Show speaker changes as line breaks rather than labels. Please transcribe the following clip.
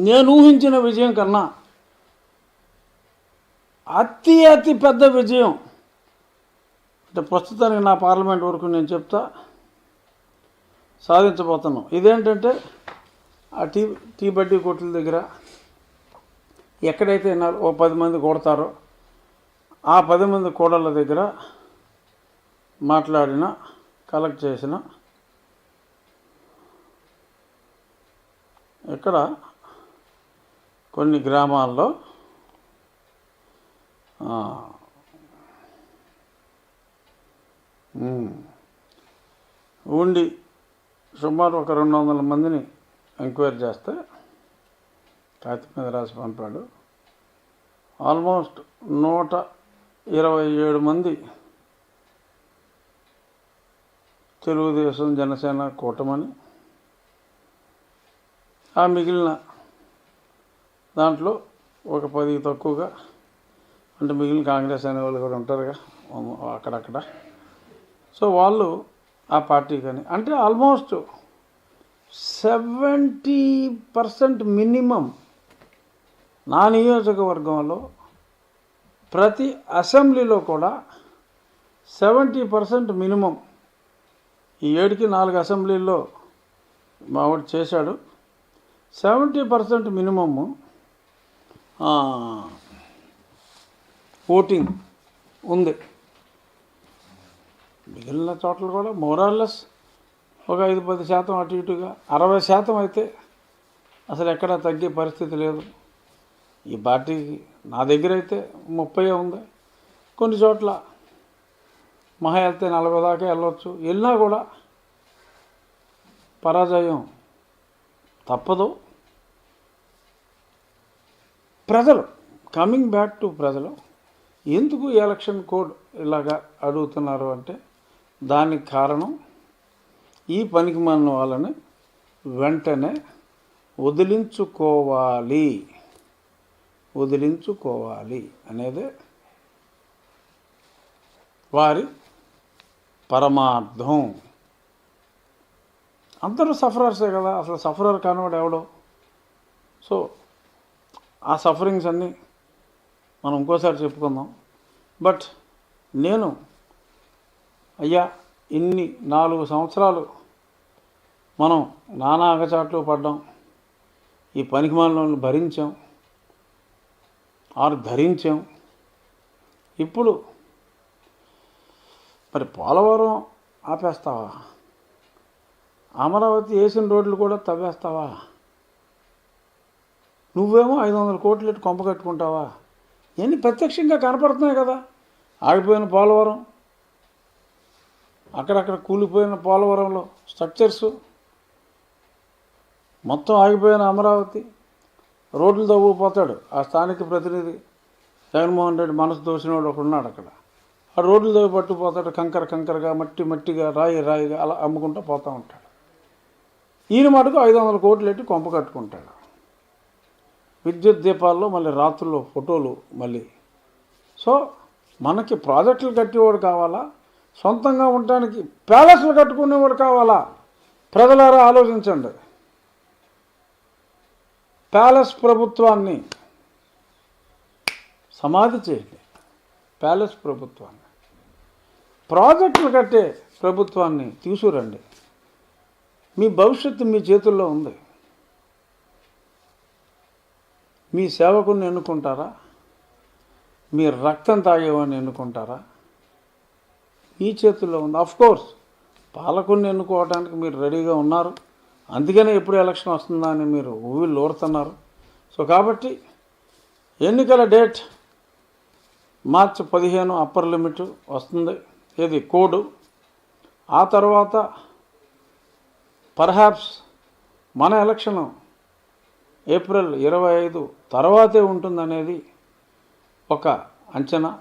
నేను ఊహించిన విజయం కన్నా అతి పెద్ద విజయం అంటే ప్రస్తుతానికి నా పార్లమెంట్ వరకు నేను చెప్తా సాధించబోతున్నాం. ఇదేంటంటే ఆ టీ బడ్డీ కొట్ల దగ్గర ఎక్కడైతే ఓ 10 మంది కొడతారో ఆ 10 మంది కోడళ్ళ దగ్గర మాట్లాడిన కలెక్ట్ చేసిన ఇక్కడ కొన్ని గ్రామాల్లో ఉండి సుమారు ఒక 200 మందిని ఎంక్వైరీ చేస్తే కాగితం మీద రాసి పంపాడు. ఆల్మోస్ట్ 127 మంది తెలుగుదేశం జనసేన కూటమని, ఆ మిగిలిన దాంట్లో ఒక 10 తక్కువగా అంటే మిగిలిన కాంగ్రెస్ అనే వాళ్ళు కూడా ఉంటారుగా అక్కడక్కడ. సో వాళ్ళు ఆ పార్టీ కానీ అంటే ఆల్మోస్ట్ 70% మినిమం నా నియోజకవర్గంలో ప్రతి అసెంబ్లీలో కూడా 70% మినిమం. ఈ 7కి 4 అసెంబ్లీల్లో మావాడు చేశాడు. 70% మినిమము ఓటింగ్ ఉంది. మిగిలిన చోట్ల కూడా మోరార్లెస్ ఒక 5-10% అటు ఇటుగా 60% అయితే అసలు ఎక్కడా తగ్గే పరిస్థితి లేదు. ఈ పార్టీకి నా దగ్గర అయితే 30 ఉంది. కొన్ని చోట్ల మహా వెళ్తే 40 దాకా వెళ్ళవచ్చు. వెళ్ళినా కూడా పరాజయం తప్పదు. ప్రజలు కమింగ్ బ్యాక్ టు ప్రజలు ఎందుకు ఎలక్షన్ కోడ్ ఇలాగా అడుగుతున్నారు అంటే దానికి కారణం ఈ పనికి మాలిన వాళ్ళని వెంటనే వదిలించుకోవాలి అనేదే వారి పరమార్థం. అందరూ సఫరర్సే కదా, అసలు సఫరర్ కానివాడు ఎవడో. సో ఆ సఫరింగ్స్ అన్నీ మనం ఇంకోసారి చెప్పుకుందాం. బట్ నేను అయ్యా ఇన్ని 4 సంవత్సరాలు మనం నానా అగచాట్లు పడ్డాం, ఈ పనికిమాలిన భరించాం ధరించాం. ఇప్పుడు మరి పోలవరం ఆపేస్తావా? అమరావతి వేసిన రోడ్లు కూడా తవ్వేస్తావా? నువ్వేమో 500 కోట్లు ఎట్టు కొంప కట్టుకుంటావా? ఇవన్నీ ప్రత్యక్షంగా కనపడుతున్నాయి కదా. ఆగిపోయిన పోలవరం, అక్కడక్కడ కూలిపోయిన పోలవరంలో స్ట్రక్చర్సు, మొత్తం ఆగిపోయిన అమరావతి, రోడ్లు తవ్వుకుపోతాడు ఆ స్థానిక ప్రతినిధి జగన్మోహన్ రెడ్డి మనసు దోసినవాడు ఒకడు ఉన్నాడు అక్కడ. ఆ రోడ్లు తవ్వి పట్టుకుపోతాడు, కంకరగా మట్టిగా రాయిగా అలా అమ్ముకుంటూ పోతూ ఉంటాడు. ఈయన మటుకు 500 కోట్లు ఎట్టి కొంప కట్టుకుంటాడు. విద్యుత్ దీపాల్లో మళ్ళీ రాత్రుల్లో ఫోటోలు మళ్ళీ. సో మనకి ప్రాజెక్టులు కట్టేవాడు కావాలా, సొంతంగా ఉండటానికి ప్యాలెస్లు కట్టుకునేవాడు కావాలా? ప్రజలారా ఆలోచించండి. ప్యాలెస్ ప్రభుత్వాన్ని సమాధి చేయండి. ప్యాలెస్ ప్రభుత్వాన్ని, ప్రాజెక్టులు కట్టే ప్రభుత్వాన్ని తీసుకురండి. మీ భవిష్యత్తు మీ చేతుల్లో ఉంది. మీ సేవకుని ఎన్నుకుంటారా? మీ రక్తం తాగేవాడిని ఎన్నుకుంటారా? మీ చేతుల్లో ఉంది. అఫ్కోర్స్ పాలకుడిని ఎన్నుకోవడానికి మీరు రెడీగా ఉన్నారు. అందుకనే ఎప్పుడు ఎలక్షన్ వస్తుందా అని మీరు ఊవిళ్ళు ఊరుతున్నారు. సో కాబట్టి ఎన్నికల డేట్ మార్చి 15 అప్పర్ లిమిట్ వస్తుంది, ఇది కోడ్. ఆ తర్వాత పర్హాప్స్ మన ఎలక్షను ఏప్రిల్ 25 తర్వాతే ఉంటుందనేది ఒక అంచనా.